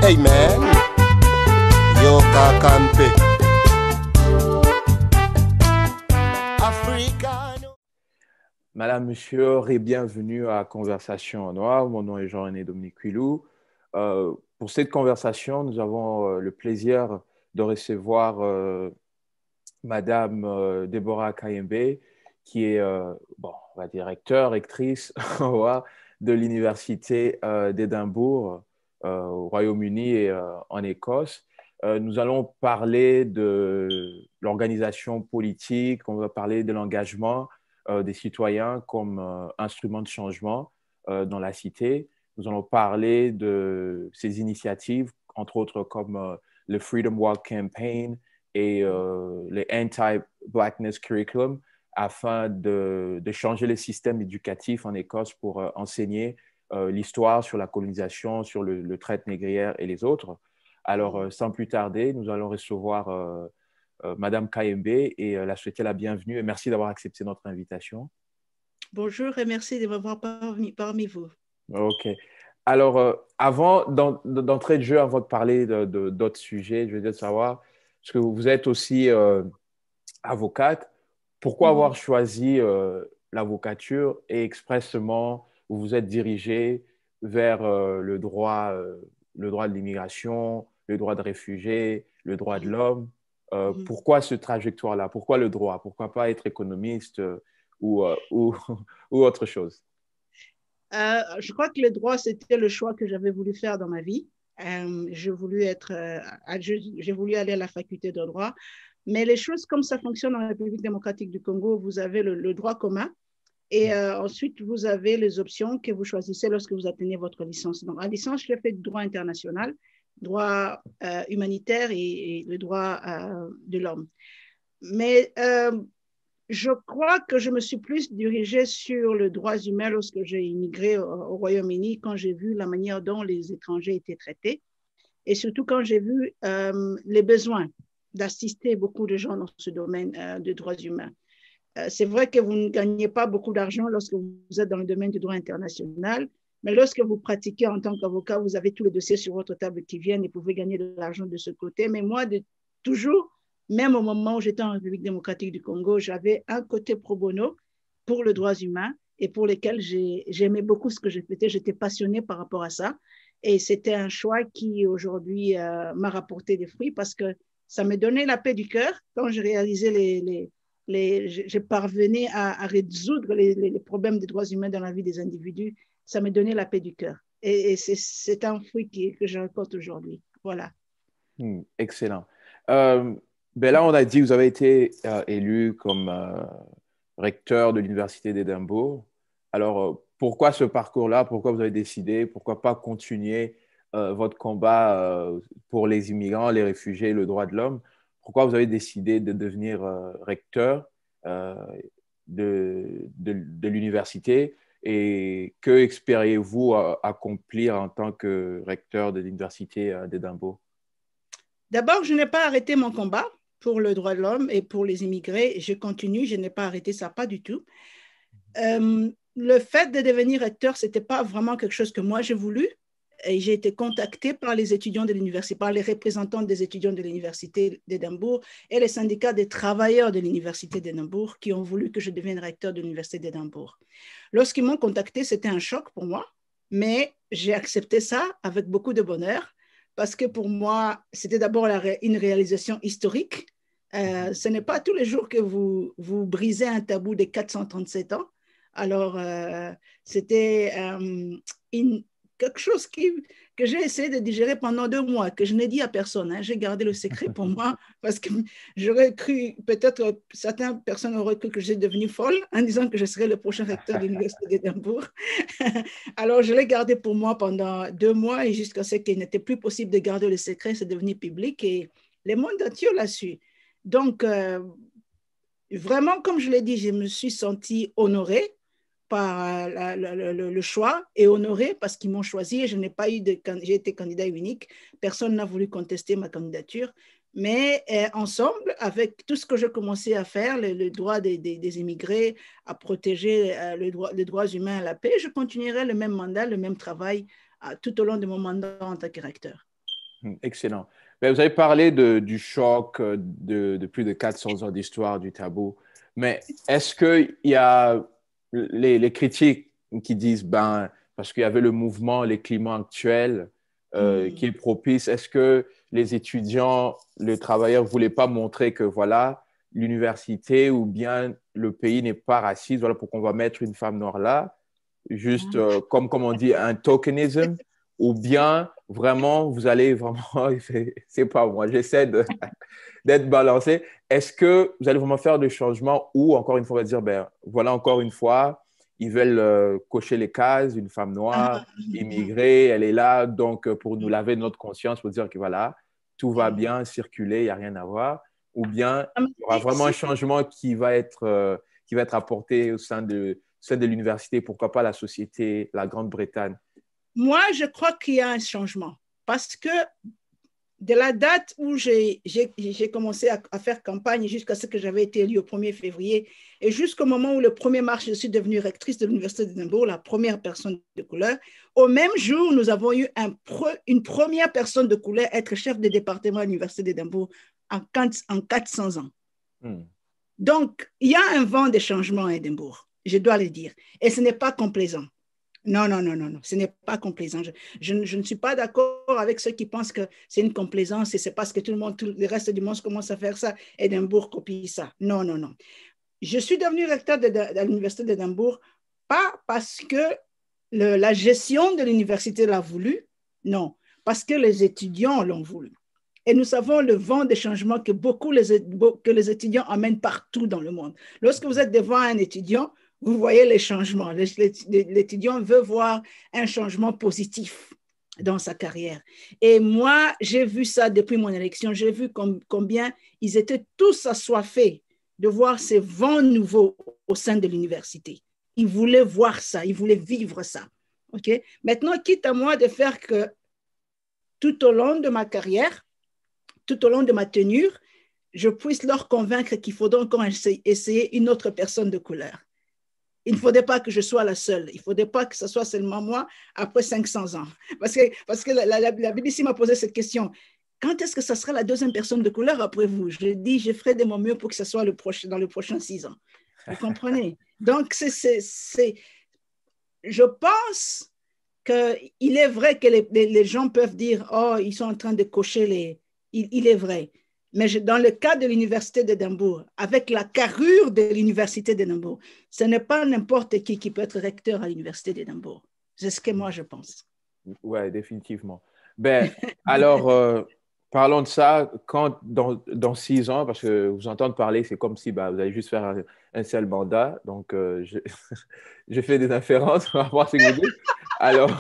Amen. Yo kakampe. Africano. Madame, Monsieur, et bienvenue à Conversation en Noir. Mon nom est Jean-René Dominique Huilou. Pour cette conversation, nous avons le plaisir de recevoir Madame Deborah Kayembe, qui est bon, on va dire rectrice de l'Université d'Édimbourg au Royaume-Uni et en Écosse. Nous allons parler de l'organisation politique, on va parler de l'engagement des citoyens comme instrument de changement dans la cité. Nous allons parler de ces initiatives, entre autres comme le Freedom Walk Campaign et les Anti-Blackness Curriculum, afin de changer le système éducatif en Écosse pour enseigner l'histoire sur la colonisation, sur le traite négrière et les autres. Alors, sans plus tarder, nous allons recevoir Madame Kayembe et la souhaiter la bienvenue. Et merci d'avoir accepté notre invitation. Bonjour et merci de m'avoir parmi vous. OK. Alors, avant d'entrer de jeu, avant de parler d'autres sujets, je veux dire savoir, parce que vous êtes aussi avocate, pourquoi avoir choisi l'avocature et expressément vous vous êtes dirigée vers le droit de l'immigration, le droit de réfugiés, le droit de l'homme? Pourquoi ce trajectoire-là? Pourquoi le droit? Pourquoi pas être économiste ou autre chose? Je crois que le droit, c'était le choix que j'avais voulu faire dans ma vie. J'ai voulu aller à la faculté de droit. Mais les choses comme ça fonctionnent en République démocratique du Congo, vous avez le droit commun et ensuite vous avez les options que vous choisissez lorsque vous atteignez votre licence. Donc, en licence, j'ai fait du droit international, droit humanitaire et le droit de l'homme. Mais je crois que je me suis plus dirigée sur le droit humain lorsque j'ai immigré au Royaume-Uni, quand j'ai vu la manière dont les étrangers étaient traités et surtout quand j'ai vu les besoins d'assister beaucoup de gens dans ce domaine de droits humains. C'est vrai que vous ne gagnez pas beaucoup d'argent lorsque vous êtes dans le domaine du droit international, mais lorsque vous pratiquez en tant qu'avocat, vous avez tous les dossiers sur votre table qui viennent et vous pouvez gagner de l'argent de ce côté. Mais moi, toujours, même au moment où j'étais en République démocratique du Congo, j'avais un côté pro bono pour les droits humains et pour lesquels j'aimais beaucoup ce que je faisais. J'étais passionnée par rapport à ça. Et c'était un choix qui, aujourd'hui, m'a rapporté des fruits parce que ça me donnait la paix du cœur quand je réalisais je parvenais à résoudre les problèmes des droits humains dans la vie des individus. Ça me donnait la paix du cœur. Et c'est un fruit que je récolte aujourd'hui. Voilà. Excellent. Ben là, on a dit que vous avez été élu comme recteur de l'Université d'Édimbourg. Alors, pourquoi ce parcours-là? Pourquoi vous avez décidé? Pourquoi pas continuer votre combat pour les immigrants, les réfugiés, le droit de l'homme? Pourquoi vous avez décidé de devenir recteur de l'université? Et que espériez-vous accomplir en tant que recteur de l'Université d'Édimbourg? D'abord, je n'ai pas arrêté mon combat pour le droit de l'homme et pour les immigrés. Je continue, je n'ai pas arrêté ça, pas du tout. Le fait de devenir recteur, ce n'était pas vraiment quelque chose que moi j'ai voulu. Et j'ai été contactée par les étudiants de l'université, par les représentants des étudiants de l'Université d'Édimbourg et les syndicats des travailleurs de l'Université d'Édimbourg qui ont voulu que je devienne recteur de l'Université d'Édimbourg. Lorsqu'ils m'ont contactée, c'était un choc pour moi, mais j'ai accepté ça avec beaucoup de bonheur parce que pour moi, c'était d'abord une réalisation historique. Ce n'est pas tous les jours que vous brisez un tabou de 437 ans. Alors, c'était quelque chose que j'ai essayé de digérer pendant 2 mois, que je n'ai dit à personne. J'ai gardé le secret pour moi parce que j'aurais cru, peut-être certaines personnes auraient cru que j'étais devenue folle en disant que je serais le prochain recteur de l'Université d'Édimbourg. Alors, je l'ai gardé pour moi pendant 2 mois et jusqu'à ce qu'il n'était plus possible de garder le secret, c'est devenu public et le monde entier l'a su. Donc, vraiment, comme je l'ai dit, je me suis sentie honorée par le choix et honorée parce qu'ils m'ont choisi et j'ai été candidat unique. Personne n'a voulu contester ma candidature. Mais ensemble, avec tout ce que j'ai commencé à faire, le droit des immigrés, à protéger les droits humains, la paix, je continuerai le même mandat, le même travail tout au long de mon mandat en tant que recteur. Excellent. Ben, vous avez parlé du choc de plus de 400 ans d'histoire du tabou, mais est-ce qu'il y a les critiques qui disent, ben, parce qu'il y avait le mouvement, les climats actuels qui est propice, est-ce que les étudiants, les travailleurs ne voulaient pas montrer que voilà, l'université ou bien le pays n'est pas raciste, voilà pourquoi on va mettre une femme noire là, juste comme on dit, un tokenism, ou bien vraiment, vous allez vraiment, c'est pas moi, j'essaie d'être balancé. Est-ce que vous allez vraiment faire des changements ou encore une fois, on va dire, ben voilà, encore une fois, ils veulent cocher les cases, une femme noire, immigrée, elle est là, donc pour nous laver notre conscience, pour dire que voilà, tout va bien, circuler, il n'y a rien à voir, ou bien il y aura vraiment un changement qui va être apporté au sein de l'université, pourquoi pas la société, la Grande-Bretagne. Moi, je crois qu'il y a un changement parce que de la date où j'ai commencé à faire campagne jusqu'à ce que j'avais été élue au 1er février et jusqu'au moment où le 1er mars, je suis devenue rectrice de l'Université d'Édimbourg, la première personne de couleur, au même jour, nous avons eu une première personne de couleur être chef de département à l'Université d'Édimbourg en 400 ans. Donc, il y a un vent de changement à Édimbourg, je dois le dire, et ce n'est pas complaisant. Non, ce n'est pas complaisant. Je ne suis pas d'accord avec ceux qui pensent que c'est une complaisance et c'est parce que tout le reste du monde commence à faire ça, Édimbourg copie ça. Non. Je suis devenue recteur de l'Université d'Édimbourg, pas parce que la gestion de l'université l'a voulu, non, parce que les étudiants l'ont voulu. Et nous savons le vent de changement que que les étudiants amènent partout dans le monde. Lorsque vous êtes devant un étudiant, vous voyez les changements. L'étudiant veut voir un changement positif dans sa carrière. Et moi, j'ai vu ça depuis mon élection. J'ai vu combien ils étaient tous assoiffés de voir ces vents nouveaux au sein de l'université. Ils voulaient voir ça, ils voulaient vivre ça. Okay? Maintenant, quitte à moi de faire que tout au long de ma carrière, tout au long de ma tenure, je puisse leur convaincre qu'il faudra encore essayer une autre personne de couleur. Il ne faudrait pas que je sois la seule. Il ne faudrait pas que ce soit seulement moi après 500 ans. Parce que la BBC m'a posé cette question. Quand est-ce que ça sera la deuxième personne de couleur après vous? Je dis, je ferai de mon mieux pour que ce soit dans les prochains 6 ans. Vous comprenez? Donc, je pense qu'il est vrai que les gens peuvent dire, oh, ils sont en train de cocher il est vrai. Mais dans le cas de l'Université d'Édimbourg, avec la carrure de l'Université d'Édimbourg, ce n'est pas n'importe qui peut être recteur à l'Université d'Édimbourg. C'est ce que moi, je pense. Oui, définitivement. Ben, alors, parlons de ça. Quand, dans 6 ans, parce que vous entendre parler, c'est comme si vous allez juste faire un seul mandat. Donc, je fais des inférences par rapport à ce que vous dites. Alors,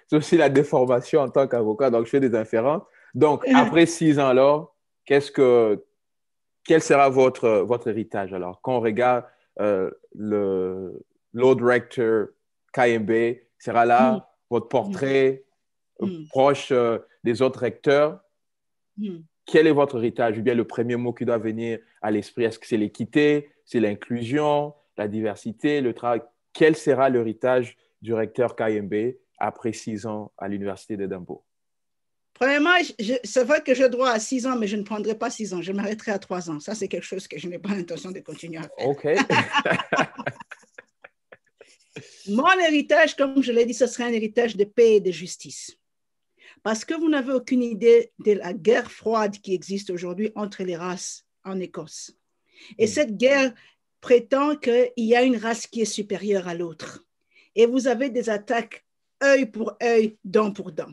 c'est aussi la déformation en tant qu'avocat. Donc, je fais des inférences. Donc, après 6 ans, alors, quel sera votre héritage? Alors, quand on regarde le Lord Rector KMB, sera là votre portrait proche des autres recteurs. Quel est votre héritage? Ou bien le premier mot qui doit venir à l'esprit, est-ce que c'est l'équité, c'est l'inclusion, la diversité, le travail? Quel sera l'héritage du recteur KMB après 6 ans à l'Université d'Édimbourg? Premièrement, c'est vrai que j'ai droit à 6 ans, mais je ne prendrai pas 6 ans. Je m'arrêterai à 3 ans. Ça, c'est quelque chose que je n'ai pas l'intention de continuer à faire. OK. Mon héritage, comme je l'ai dit, ce serait un héritage de paix et de justice. Parce que vous n'avez aucune idée de la guerre froide qui existe aujourd'hui entre les races en Écosse. Et cette guerre prétend qu'il y a une race qui est supérieure à l'autre. Et vous avez des attaques œil pour œil, dent pour dent.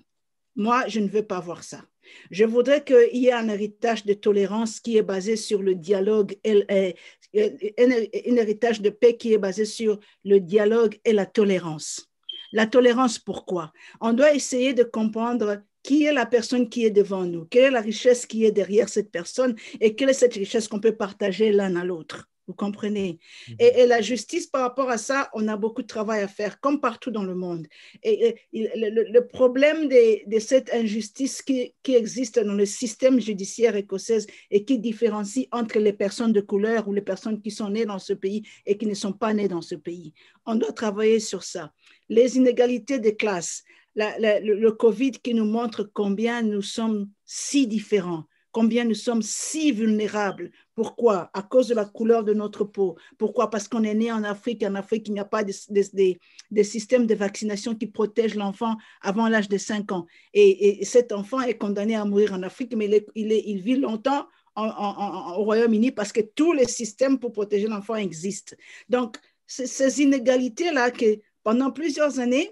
Moi, je ne veux pas voir ça. Je voudrais qu'il y ait un héritage de tolérance qui est basé sur le dialogue, un héritage de paix qui est basé sur le dialogue et la tolérance. La tolérance, pourquoi? On doit essayer de comprendre qui est la personne qui est devant nous, quelle est la richesse qui est derrière cette personne et quelle est cette richesse qu'on peut partager l'un à l'autre. Vous comprenez? Et la justice, par rapport à ça, on a beaucoup de travail à faire, comme partout dans le monde. Et le problème de cette injustice qui existe dans le système judiciaire écossais et qui différencie entre les personnes de couleur ou les personnes qui sont nées dans ce pays et qui ne sont pas nées dans ce pays. On doit travailler sur ça. Les inégalités de classe, le Covid qui nous montre combien nous sommes si différents, combien nous sommes si vulnérables. Pourquoi? À cause de la couleur de notre peau. Pourquoi? Parce qu'on est né en Afrique. En Afrique, il n'y a pas des systèmes de vaccination qui protègent l'enfant avant l'âge de 5 ans. Et cet enfant est condamné à mourir en Afrique, mais il vit longtemps au Royaume-Uni parce que tous les systèmes pour protéger l'enfant existent. Donc, ces inégalités-là que pendant plusieurs années,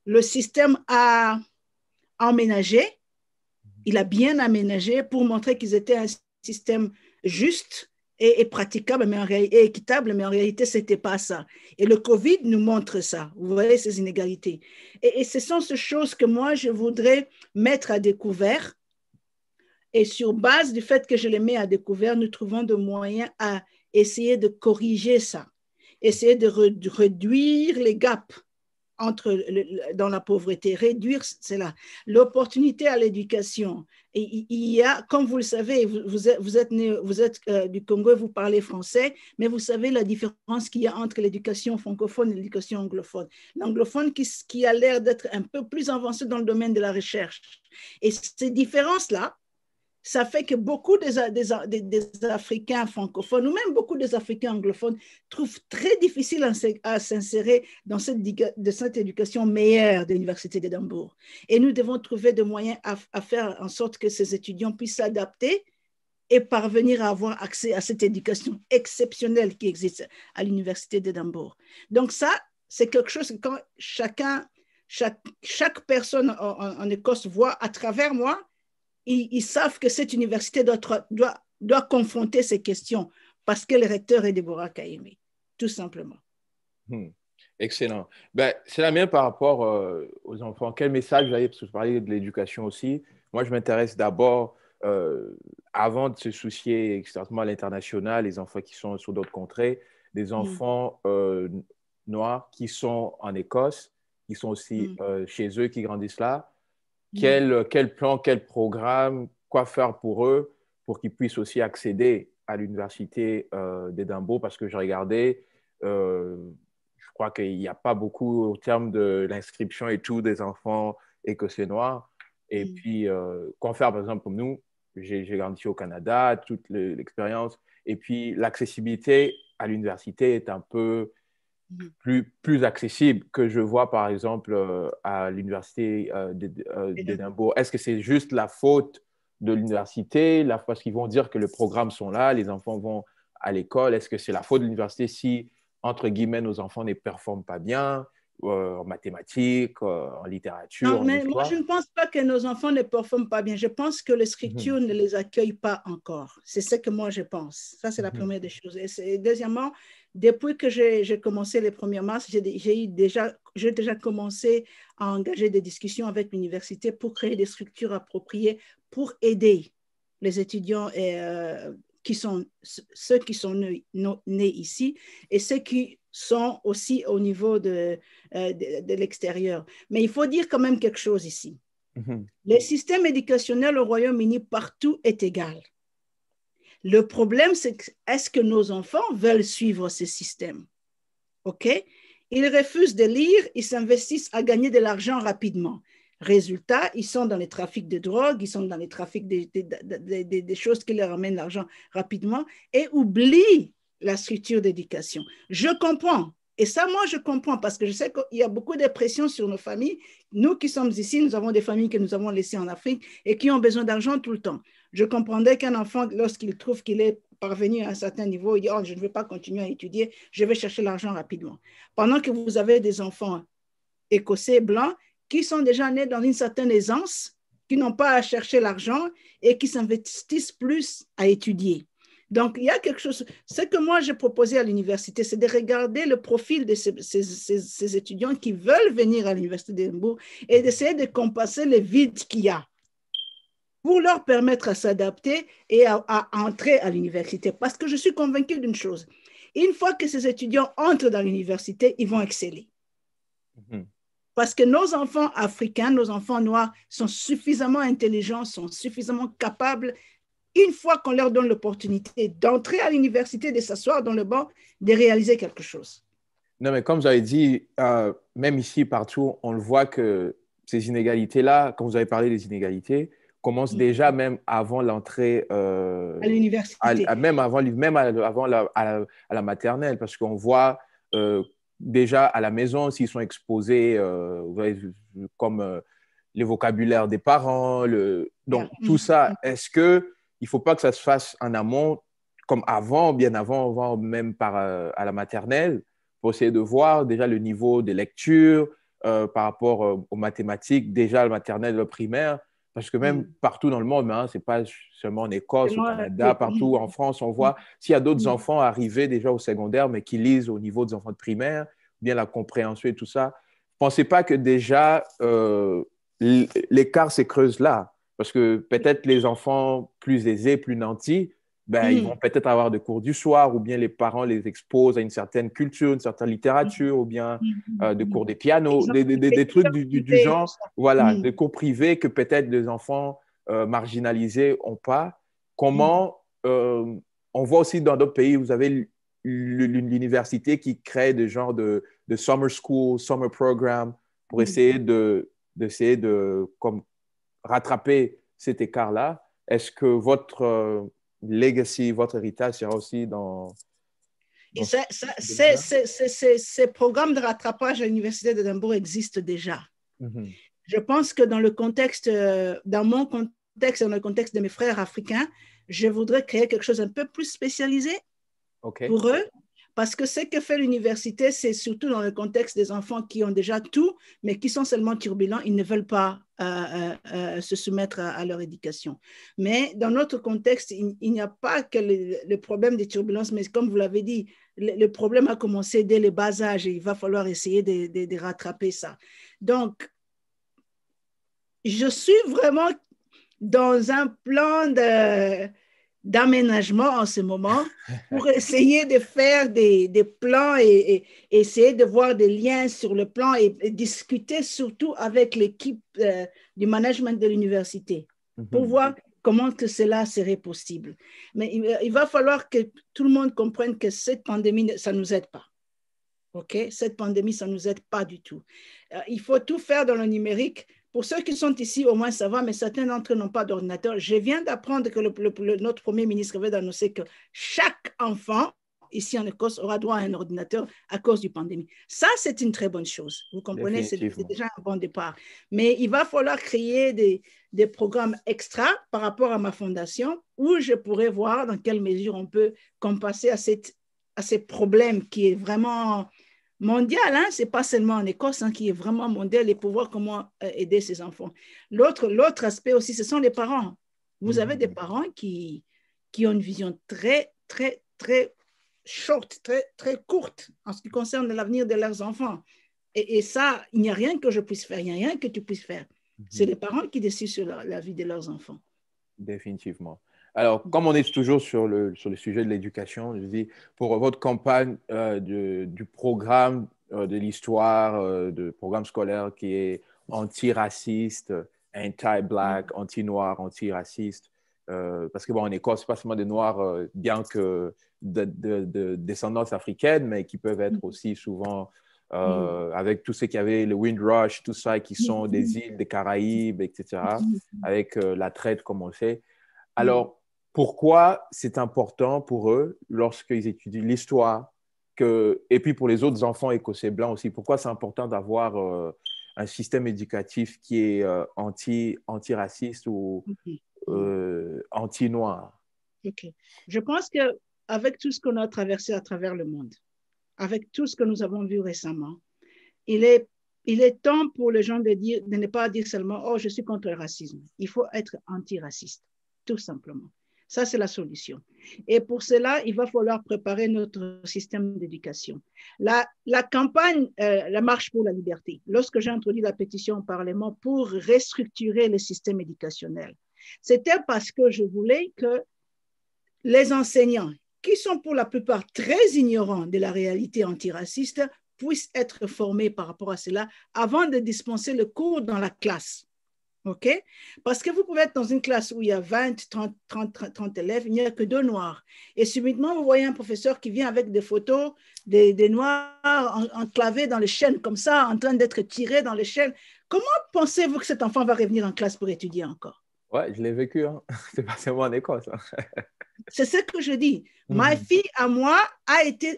le système a emménagé, il a bien aménagé pour montrer qu'ils étaient un système juste et praticable et équitable, mais en réalité, ce n'était pas ça. Et le COVID nous montre ça. Vous voyez ces inégalités. Et ce sont ces choses que moi, je voudrais mettre à découvert. Et sur base du fait que je les mets à découvert, nous trouvons des moyens à essayer de corriger ça, essayer de réduire les gaps dans la pauvreté, réduire cela. L'opportunité à l'éducation. Il y a, comme vous le savez, vous êtes du Congo et vous parlez français, mais vous savez la différence qu'il y a entre l'éducation francophone et l'éducation anglophone. L'anglophone qui a l'air d'être un peu plus avancé dans le domaine de la recherche. Et ces différences-là, ça fait que beaucoup des Africains francophones ou même beaucoup des Africains anglophones trouvent très difficile à s'insérer dans cette éducation meilleure de l'Université d'Édimbourg. Et nous devons trouver des moyens à faire en sorte que ces étudiants puissent s'adapter et parvenir à avoir accès à cette éducation exceptionnelle qui existe à l'Université d'Édimbourg. Donc ça, c'est quelque chose que quand chaque personne en Écosse voit à travers moi, ils savent que cette université doit confronter ces questions parce que le recteur est Deborah Kayemé, tout simplement. Excellent. Ben, c'est la mienne par rapport aux enfants. Quel message vous avez, parce que vous parlez de l'éducation aussi. Moi, je m'intéresse d'abord, avant de se soucier extrêmement à l'international, les enfants qui sont sur d'autres contrées, des enfants noirs qui sont en Écosse, qui sont aussi chez eux, qui grandissent là. Quel plan, quel programme, quoi faire pour eux, pour qu'ils puissent aussi accéder à l'université d'Édimbourg, parce que je regardais, je crois qu'il n'y a pas beaucoup au terme de l'inscription et tout des enfants écossais noirs. Et puis, quoi faire, par exemple, comme nous, j'ai grandi au Canada, toute l'expérience, et puis l'accessibilité à l'université est un peu plus accessible que je vois, par exemple, à l'université d'Édimbourg. Est-ce que c'est juste la faute de l'université, parce qu'ils vont dire que les programmes sont là, les enfants vont à l'école? Est-ce que c'est la faute de l'université si, entre guillemets, nos enfants ne performent pas bien en mathématiques, en littérature, non, mais en histoire? moi, je ne pense pas que nos enfants ne performent pas bien. Je pense que les structures ne les accueillent pas encore. C'est ce que moi, je pense. Ça, c'est la première des choses. Et deuxièmement, depuis que j'ai commencé les premières marches, j'ai déjà commencé à engager des discussions avec l'université pour créer des structures appropriées pour aider les étudiants ceux qui sont nés ici et ceux qui sont aussi au niveau de l'extérieur. Mais il faut dire quand même quelque chose ici. Le système éducationnel au Royaume-Uni partout est égal. Le problème, c'est est-ce que nos enfants veulent suivre ce système? OK? Ils refusent de lire, ils s'investissent à gagner de l'argent rapidement. Résultat, ils sont dans les trafics de drogue, ils sont dans les trafics des choses qui leur amènent l'argent rapidement et oublient la structure d'éducation. Je comprends. Et ça, moi, je comprends parce que je sais qu'il y a beaucoup de pression sur nos familles. Nous qui sommes ici, nous avons des familles que nous avons laissées en Afrique et qui ont besoin d'argent tout le temps. Je comprendrais qu'un enfant, lorsqu'il trouve qu'il est parvenu à un certain niveau, il dit « Oh, je ne veux pas continuer à étudier, je vais chercher l'argent rapidement. » Pendant que vous avez des enfants écossais, blancs, qui sont déjà nés dans une certaine aisance, qui n'ont pas à chercher l'argent et qui s'investissent plus à étudier. Donc, il y a quelque chose. Ce que moi, j'ai proposé à l'université, c'est de regarder le profil de ces étudiants qui veulent venir à l'Université d'Édimbourg et d'essayer de compenser le vide qu'il y a pour leur permettre à s'adapter et à entrer à l'université. Parce que je suis convaincue d'une chose. Une fois que ces étudiants entrent dans l'université, ils vont exceller. Parce que nos enfants africains, nos enfants noirs sont suffisamment intelligents, sont suffisamment capables, une fois qu'on leur donne l'opportunité d'entrer à l'université, de s'asseoir dans le banc, de réaliser quelque chose. Non, mais comme vous avez dit, même ici, partout, on le voit que ces inégalités-là, quand vous avez parlé des inégalités, commencent déjà même avant l'entrée à l'université. Même avant à la maternelle, parce qu'on voit déjà à la maison s'ils sont exposés, vous voyez, comme les vocabulaires des parents. Donc, tout ça, est-ce qu'il ne faut pas que ça se fasse en amont, comme avant, bien avant même à la maternelle, pour essayer de voir déjà le niveau de lecture par rapport aux mathématiques, déjà à la maternelle, le primaire, parce que même partout dans le monde, hein, ce n'est pas seulement en Écosse, au Canada, partout en France, on voit s'il y a d'autres enfants arrivés déjà au secondaire, mais qui lisent au niveau des enfants de primaire, bien la compréhension et tout ça. Ne pensez pas que déjà l'écart se creuse là? Parce que peut-être les enfants plus aisés, plus nantis, ben, ils vont peut-être avoir des cours du soir, ou bien les parents les exposent à une certaine culture, une certaine littérature, ou bien des cours des pianos, des trucs du genre, voilà, des cours privés que peut-être des enfants marginalisés n'ont pas. Comment, on voit aussi dans d'autres pays, vous avez l'université qui crée des genres de summer school, summer program, pour essayer de comme, rattraper cet écart-là. Est-ce que votre legacy, votre héritage sera aussi dans... Ces programmes de rattrapage à l'Université d'Édimbourg existent déjà. Je pense que dans le contexte, dans mon contexte, dans le contexte de mes frères africains, je voudrais créer quelque chose un peu plus spécialisé pour eux. Parce que ce que fait l'université, c'est surtout dans le contexte des enfants qui ont déjà tout, mais qui sont seulement turbulents, ils ne veulent pas se soumettre à leur éducation. Mais dans notre contexte, il n'y a pas que le problème des turbulences, mais comme vous l'avez dit, le problème a commencé dès le bas âge et il va falloir essayer de rattraper ça. Donc, je suis vraiment dans un plan d'aménagement en ce moment pour essayer de faire des plans et essayer de voir des liens sur le plan et discuter surtout avec l'équipe du management de l'université pour voir comment que cela serait possible. Mais il va falloir que tout le monde comprenne que cette pandémie, ça ne nous aide pas. Cette pandémie, ça ne nous aide pas du tout. Il faut tout faire dans le numérique. Pour ceux qui sont ici, au moins ça va, mais certains d'entre eux n'ont pas d'ordinateur. Je viens d'apprendre que notre Premier ministre vient d'annoncer que chaque enfant ici en Écosse aura droit à un ordinateur à cause du pandémie. Ça, c'est une très bonne chose. Vous comprenez, c'est déjà un bon départ. Mais il va falloir créer des programmes extra par rapport à ma fondation où je pourrais voir dans quelle mesure on peut compenser à ces problèmes qui est vraiment mondial, hein? Ce n'est pas seulement en Écosse, hein, qui est vraiment mondial et pour voir comment aider ces enfants. L'autre aspect aussi, ce sont les parents. Vous avez des parents qui ont une vision très, très, très short, très, très courte en ce qui concerne l'avenir de leurs enfants. Et ça, il n'y a rien que je puisse faire, il n'y a rien que tu puisses faire. C'est les parents qui décident sur la vie de leurs enfants. Définitivement. Alors, comme on est toujours sur le sujet de l'éducation, je dis, pour votre campagne du programme de l'histoire, du programme scolaire qui est anti-raciste, anti-black, anti-noir, anti-raciste, parce que, bon, en Écosse, ce n'est pas seulement des Noirs, bien que de descendance africaine, mais qui peuvent être aussi souvent, avec tout ce qu'il y avait, le Windrush, tout ça, qui sont des îles des Caraïbes, etc., avec la traite, comme on le sait. Alors, pourquoi c'est important pour eux, lorsqu'ils étudient l'histoire, et puis pour les autres enfants écossais blancs aussi, pourquoi c'est important d'avoir un système éducatif qui est anti-raciste ou anti-noir? Je pense qu'avec tout ce qu'on a traversé à travers le monde, avec tout ce que nous avons vu récemment, il est temps pour les gens de ne pas dire seulement « Oh, je suis contre le racisme ». Il faut être anti-raciste, tout simplement. Ça, c'est la solution. Et pour cela, il va falloir préparer notre système d'éducation. La campagne, la marche pour la liberté, lorsque j'ai introduit la pétition au Parlement pour restructurer le système éducationnel, c'était parce que je voulais que les enseignants, qui sont pour la plupart très ignorants de la réalité antiraciste, puissent être formés par rapport à cela avant de dispenser le cours dans la classe. OK? Parce que vous pouvez être dans une classe où il y a 20, 30 élèves, il n'y a que 2 noirs. Et subitement, vous voyez un professeur qui vient avec des photos des noirs enclavés dans les chaînes, comme ça, en train d'être tirés dans les chaînes. Comment pensez-vous que cet enfant va revenir en classe pour étudier encore? Ouais, je l'ai vécu, hein. C'est pas seulement en Écosse, hein. C'est ce que je dis. Ma fille, à moi,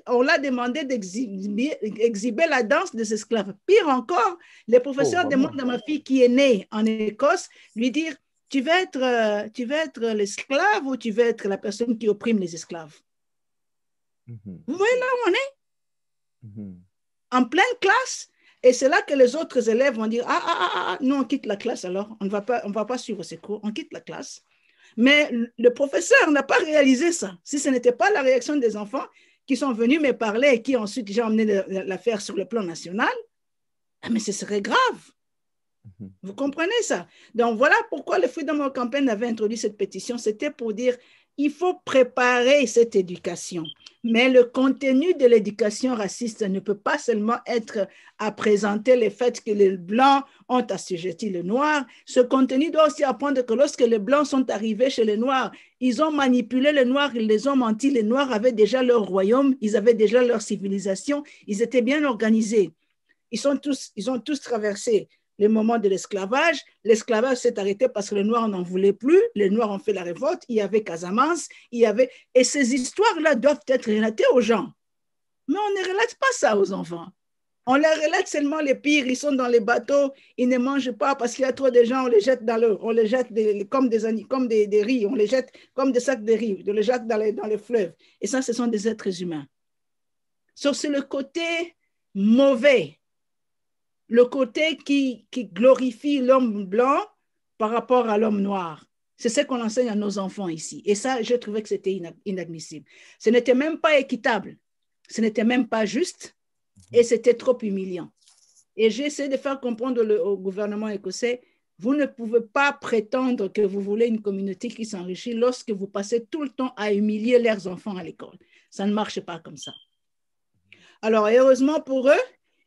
on l'a demandé d'exhiber la danse des esclaves. Pire encore, les professeurs demandent à ma fille qui est née en Écosse, lui dire, tu veux être l'esclave ou tu veux être la personne qui opprime les esclaves? Vous voyez là où on est? En pleine classe. Et c'est là que les autres élèves vont dire, nous, on quitte la classe alors. On ne va pas suivre ces cours. On quitte la classe. Mais le professeur n'a pas réalisé ça. Si ce n'était pas la réaction des enfants qui sont venus me parler et qui ensuite j'ai emmené l'affaire sur le plan national, mais ce serait grave. Vous comprenez ça? Donc voilà pourquoi le Freedom Campaign avait introduit cette pétition. C'était pour dire il faut préparer cette éducation. Mais le contenu de l'éducation raciste ne peut pas seulement être à présenter le fait que les Blancs ont assujetti les Noirs. Ce contenu doit aussi apprendre que lorsque les Blancs sont arrivés chez les Noirs, ils ont manipulé les Noirs, ils les ont menti. Les Noirs avaient déjà leur royaume, ils avaient déjà leur civilisation, ils étaient bien organisés. Ils ont tous traversé le moment de l'esclavage. L'esclavage s'est arrêté parce que les Noirs n'en voulaient plus. Les Noirs ont fait la révolte. Il y avait Casamance. Et ces histoires-là doivent être relatées aux gens. Mais on ne relate pas ça aux enfants. On leur relate seulement les pires. Ils sont dans les bateaux. Ils ne mangent pas parce qu'il y a trop de gens. On les jette comme des riz. On les jette comme des sacs de riz. On les jette dans les fleuves. Et ça, ce sont des êtres humains. C'est le côté mauvais. Le côté qui glorifie l'homme blanc par rapport à l'homme noir. C'est ce qu'on enseigne à nos enfants ici. Et ça, j'ai trouvé que c'était inadmissible. Ce n'était même pas équitable. Ce n'était même pas juste. Et c'était trop humiliant. Et j'ai essayé de faire comprendre au gouvernement écossais, vous ne pouvez pas prétendre que vous voulez une communauté qui s'enrichit lorsque vous passez tout le temps à humilier leurs enfants à l'école. Ça ne marche pas comme ça. Alors, heureusement pour eux,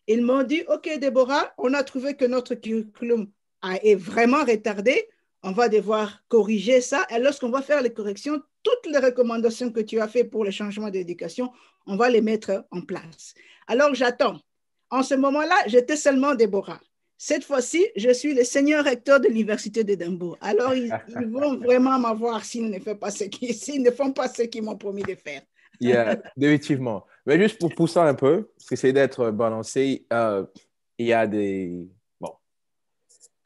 ils m'ont dit, OK, Déborah, on a trouvé que notre curriculum est vraiment retardé. On va devoir corriger ça. Et lorsqu'on va faire les corrections, toutes les recommandations que tu as faites pour le changement d'éducation, on va les mettre en place. Alors, j'attends. En ce moment-là, j'étais seulement Déborah. Cette fois-ci, je suis le senior recteur de l'Université d'Édimbourg. Alors, ils vont vraiment m'avoir s'ils ne font pas ce qu'ils m'ont promis de faire. Yeah, définitivement. Mais juste pour pousser un peu, parce que c'est d'être balancé, il y a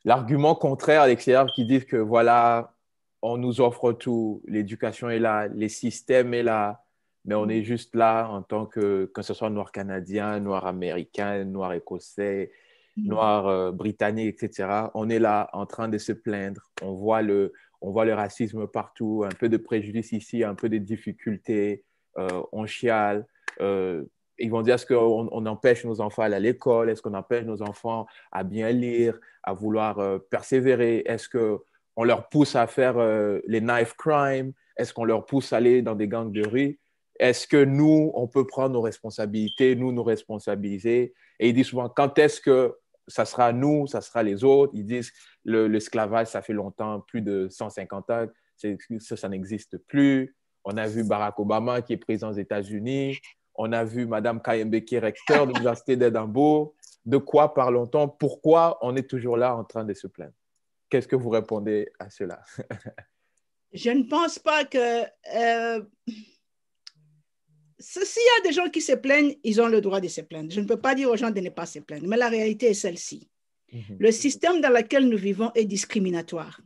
l'argument contraire à l'extérieur qui dit que voilà, on nous offre tout, l'éducation est là, les systèmes est là, mais on est juste là en tant que ce soit noir canadien, noir américain, noir écossais, noir britannique, etc. On est là en train de se plaindre. On voit le racisme partout, un peu de préjudice ici, un peu de difficultés. On chiale. Ils vont dire est-ce qu'on empêche nos enfants à aller à l'école? Est-ce qu'on empêche nos enfants à bien lire, à vouloir persévérer? Est-ce qu'on leur pousse à faire les knife crimes? Est-ce qu'on leur pousse à aller dans des gangs de rue? Est-ce que nous, on peut prendre nos responsabilités, nous responsabiliser? Et ils disent souvent, quand est-ce que ça sera nous, ça sera les autres? Ils disent, l'esclavage, ça fait longtemps, plus de 150 ans, ça n'existe plus. On a vu Barack Obama qui est président des États-Unis. On a vu Mme Kayembe qui est recteur de l'Université d'Édimbourg. De quoi parlons-on? Pourquoi on est toujours là en train de se plaindre? Qu'est-ce que vous répondez à cela? Je ne pense pas que... S'il y a des gens qui se plaignent, ils ont le droit de se plaindre. Je ne peux pas dire aux gens de ne pas se plaindre, mais la réalité est celle-ci. Le système dans lequel nous vivons est discriminatoire.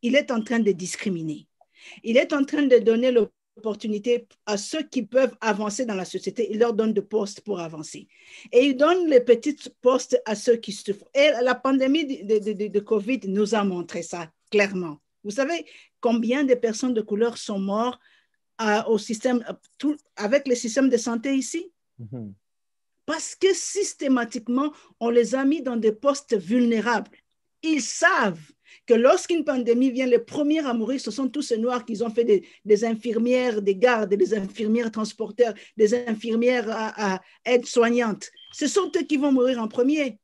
Il est en train de discriminer. Il est en train de donner l'opportunité à ceux qui peuvent avancer dans la société. Il leur donne des postes pour avancer. Et il donne les petits postes à ceux qui souffrent. Et la pandémie de COVID nous a montré ça clairement. Vous savez combien de personnes de couleur sont mortes avec le système de santé ici? Parce que systématiquement, on les a mis dans des postes vulnérables. Ils savent que lorsqu'une pandémie vient, les premiers à mourir, ce sont tous ces Noirs qui ont fait des infirmières, des gardes, des infirmières transporteurs, des infirmières aides-soignantes. Ce sont eux qui vont mourir en premier.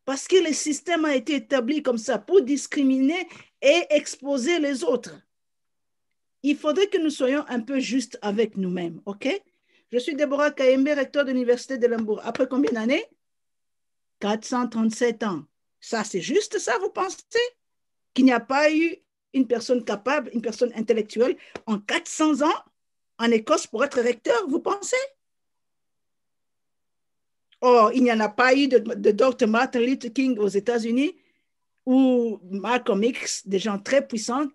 Parce que le système a été établi comme ça pour discriminer et exposer les autres. Il faudrait que nous soyons un peu justes avec nous-mêmes, OK? Je suis Déborah Kayembe, recteur de l'Université de Limbourg. Après combien d'années? 437 ans. Ça, c'est juste ça, vous pensez? Qu'il n'y a pas eu une personne capable, une personne intellectuelle en 400 ans en Écosse pour être recteur, vous pensez? Or, il n'y en a pas eu de Dr. Martin Luther King aux États-Unis ou Malcolm X, des gens très puissants,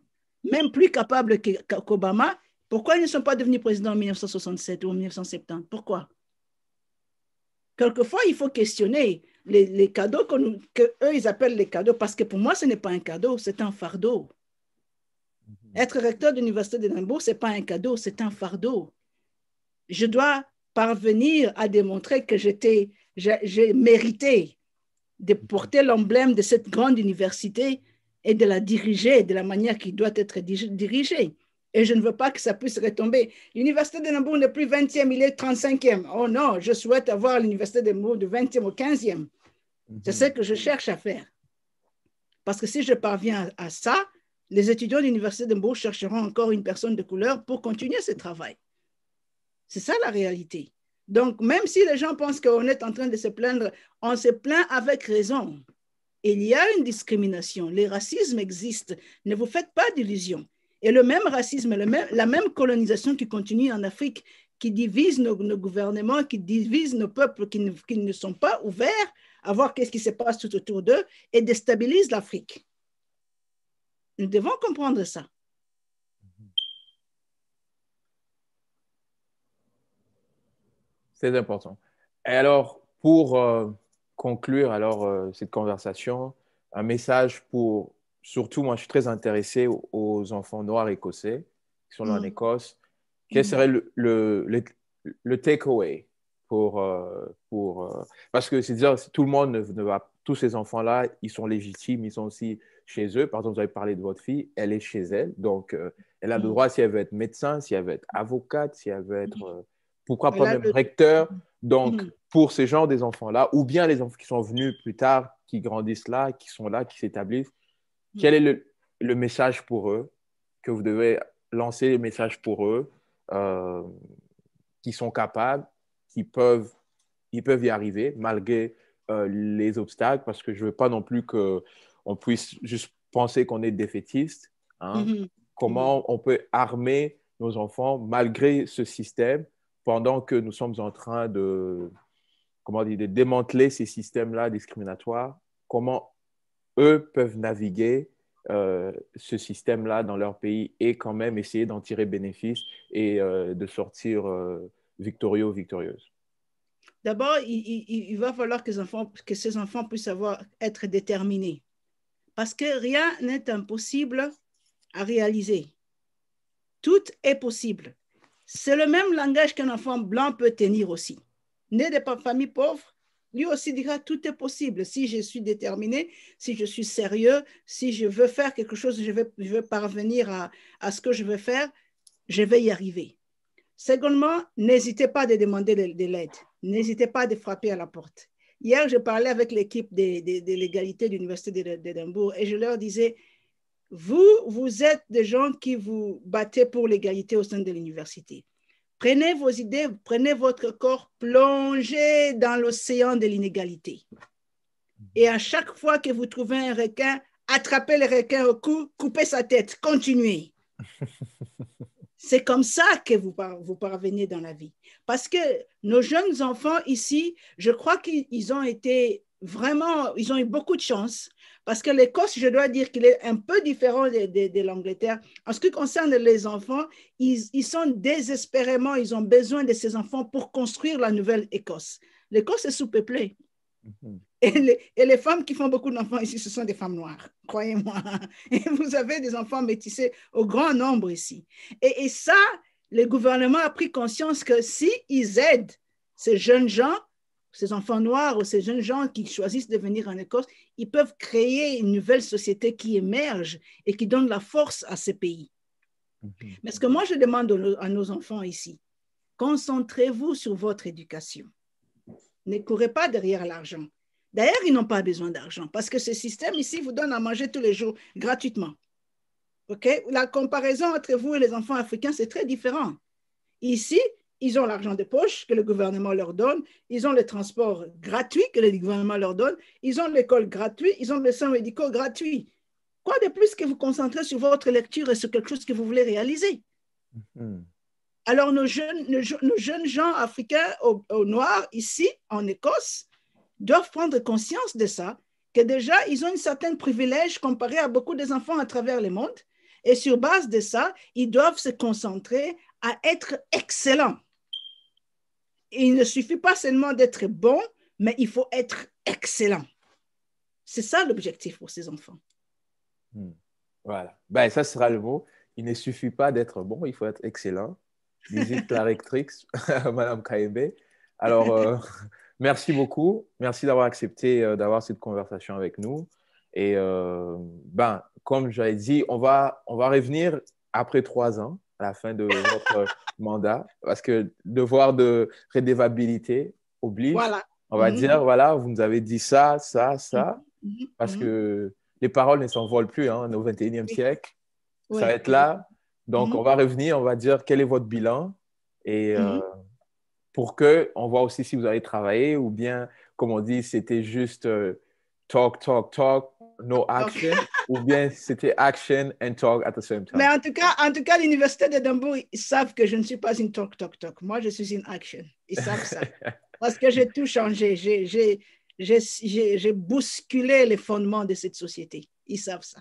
même plus capables qu'Obama. Pourquoi ils ne sont pas devenus présidents en 1967 ou en 1970? Pourquoi? Quelquefois, il faut questionner les cadeaux qu'eux, ils appellent les cadeaux, parce que pour moi, ce n'est pas un cadeau, c'est un fardeau. Être recteur de l'Université d'Édimbourg, ce n'est pas un cadeau, c'est un fardeau. Je dois parvenir à démontrer que j'ai mérité de porter l'emblème de cette grande université et de la diriger de la manière qui doit être dirigée. Et je ne veux pas que ça puisse retomber. L'Université d'Édimbourg n'est plus 20e, il est 35e. Oh non, je souhaite avoir l'Université d'Édimbourg de 20e au 15e. C'est ce que je cherche à faire. Parce que si je parviens à ça, les étudiants de l'Université d'Édimbourg chercheront encore une personne de couleur pour continuer ce travail. C'est ça la réalité. Donc, même si les gens pensent qu'on est en train de se plaindre, on se plaint avec raison. Il y a une discrimination. Les racismes existent. Ne vous faites pas d'illusions. Et le même racisme, la même colonisation qui continue en Afrique, qui divise nos gouvernements, qui divise nos peuples qui ne sont pas ouverts à voir qu'est-ce qui se passe tout autour d'eux et déstabilise l'Afrique. Nous devons comprendre ça. C'est important. Et alors, pour conclure cette conversation, un message pour, surtout moi je suis très intéressé aux enfants noirs écossais qui sont là en Écosse. Quel serait le takeaway parce que c'est dire tout le monde ne va, tous ces enfants-là, ils sont légitimes, ils sont aussi chez eux. Par exemple, vous avez parlé de votre fille, elle est chez elle, donc elle a le droit si elle veut être médecin, si elle veut être avocate, si elle veut être pourquoi pas même recteur. Donc, pour ces genres des enfants-là, ou bien les enfants qui sont venus plus tard, qui grandissent là, qui sont là, qui s'établissent, quel est le message pour eux que vous devez lancer, le message pour eux qui sont capables, ils peuvent y arriver malgré les obstacles, parce que je ne veux pas non plus qu'on puisse juste penser qu'on est défaitiste. Hein? Comment on peut armer nos enfants malgré ce système pendant que nous sommes en train de démanteler ces systèmes-là discriminatoires, comment eux peuvent naviguer ce système-là dans leur pays et quand même essayer d'en tirer bénéfice et de sortir victorieux ou victorieuse. D'abord, il va falloir que ces enfants puissent être déterminés. Parce que rien n'est impossible à réaliser. Tout est possible. C'est le même langage qu'un enfant blanc peut tenir aussi. Né de famille pauvre, lui aussi dira tout est possible. Si je suis déterminé, si je suis sérieux, si je veux faire quelque chose, je veux parvenir à ce que je veux faire, je vais y arriver. Secondement, n'hésitez pas de demander de l'aide. N'hésitez pas de frapper à la porte. Hier, je parlais avec l'équipe de l'égalité de l'Université d'Édimbourg et je leur disais, vous êtes des gens qui vous battez pour l'égalité au sein de l'université. Prenez vos idées, prenez votre corps, plongez dans l'océan de l'inégalité. Et à chaque fois que vous trouvez un requin, attrapez le requin au cou, coupez sa tête, continuez. C'est comme ça que vous parvenez dans la vie. Parce que nos jeunes enfants ici, je crois qu'ils ont été vraiment, ils ont eu beaucoup de chance. Parce que l'Écosse, je dois dire qu'il est un peu différent de l'Angleterre. En ce qui concerne les enfants, ils sont désespérément, ils ont besoin de ces enfants pour construire la nouvelle Écosse. L'Écosse est sous-peuplée. Et les femmes qui font beaucoup d'enfants ici, ce sont des femmes noires, croyez-moi. Et vous avez des enfants métissés au grand nombre ici. Et ça, le gouvernement a pris conscience que s'ils aident ces jeunes gens, ces enfants noirs ou ces jeunes gens qui choisissent de venir en Écosse, ils peuvent créer une nouvelle société qui émerge et qui donne la force à ces pays. Mais ce que moi, je demande à nos enfants ici, concentrez-vous sur votre éducation. Ne courez pas derrière l'argent. D'ailleurs, ils n'ont pas besoin d'argent parce que ce système ici vous donne à manger tous les jours gratuitement. Okay? La comparaison entre vous et les enfants africains, c'est très différent. Ici, ils ont l'argent de poche que le gouvernement leur donne, ils ont le transport gratuit que le gouvernement leur donne, ils ont l'école gratuite, ils ont les soins médicaux gratuits. Quoi de plus que vous concentrer sur votre lecture et sur quelque chose que vous voulez réaliser? Alors, nos jeunes gens africains au noir, ici, en Écosse, doivent prendre conscience de ça, que déjà, ils ont un certain privilège comparé à beaucoup des enfants à travers le monde. Et sur base de ça, ils doivent se concentrer à être excellents. Et il ne suffit pas seulement d'être bon, mais il faut être excellent. C'est ça l'objectif pour ces enfants. Voilà. Ben, ça sera le mot. Il ne suffit pas d'être bon, il faut être excellent. Disait la rectrice, Madame Kayembe. Alors, merci beaucoup. Merci d'avoir accepté d'avoir cette conversation avec nous. Et comme j'avais dit, on va revenir après 3 ans, à la fin de votre mandat, parce que devoir de redevabilité oblige. Voilà. On va dire, voilà, vous nous avez dit ça, parce que les paroles ne s'envolent plus hein, au 21e siècle. Ça va être là. Donc, on va revenir, on va dire quel est votre bilan et pour qu'on voit aussi si vous avez travaillé ou bien, comme on dit, c'était juste talk, no action ou bien c'était action and talk at the same time. Mais en tout cas, l'Université d'Édimbourg, ils savent que je ne suis pas une talk. Moi, je suis une action. Ils savent ça. Parce que j'ai tout changé. J'ai bousculé les fondements de cette société. Ils savent ça.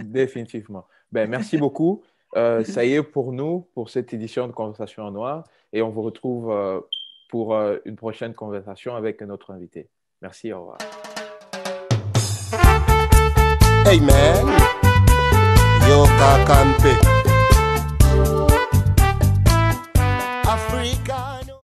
Définitivement. Ben, merci beaucoup. Ça y est pour nous, pour cette édition de Conversation en Noir. Et on vous retrouve pour une prochaine conversation avec notre invité. Merci, au revoir. Hey man, yo kakampe Africa.